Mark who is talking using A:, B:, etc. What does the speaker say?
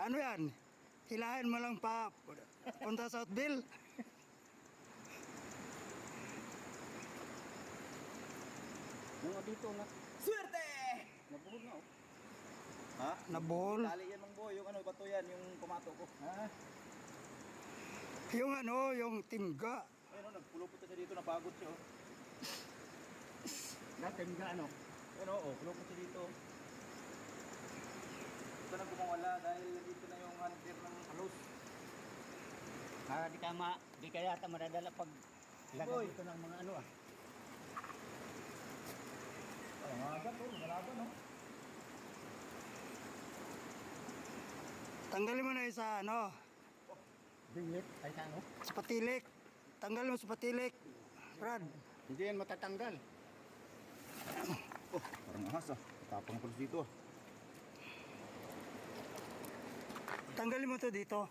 A: Ano yan? Hilahin mo lang pa. Punta sa Southville.
B: Yung dito na.
C: Swerte!
B: Nabuhol na oh.
C: Ha?
A: Nabuhol.
C: Tali yan mang boy. Yung ano, bato yan. Yung pumato ko.
B: Ha?
A: Yung ano, yung timga.
C: Ayun o, nagpulupot siya dito. Napagod siya.
B: Dati nga ano.
C: Ayun o, pulupot siya dito. Ito na bumawala dahil dito na yung hunter ng halos.
B: Di kaya yata madadala pag lagay
C: Boy.
B: dito ng mga ano ah.
C: Ay, mga agad o, malaban o.
A: Tanggalin mo na yung sa ano,
B: Bingit ay sa ano?
A: sa patilik. Tanggalin mo sa patilik. Brad.
B: Hindi yan matatanggal.
C: Oh, parang ahas ah. Tapang pala dito ah.
A: Tanggalin mo to dito.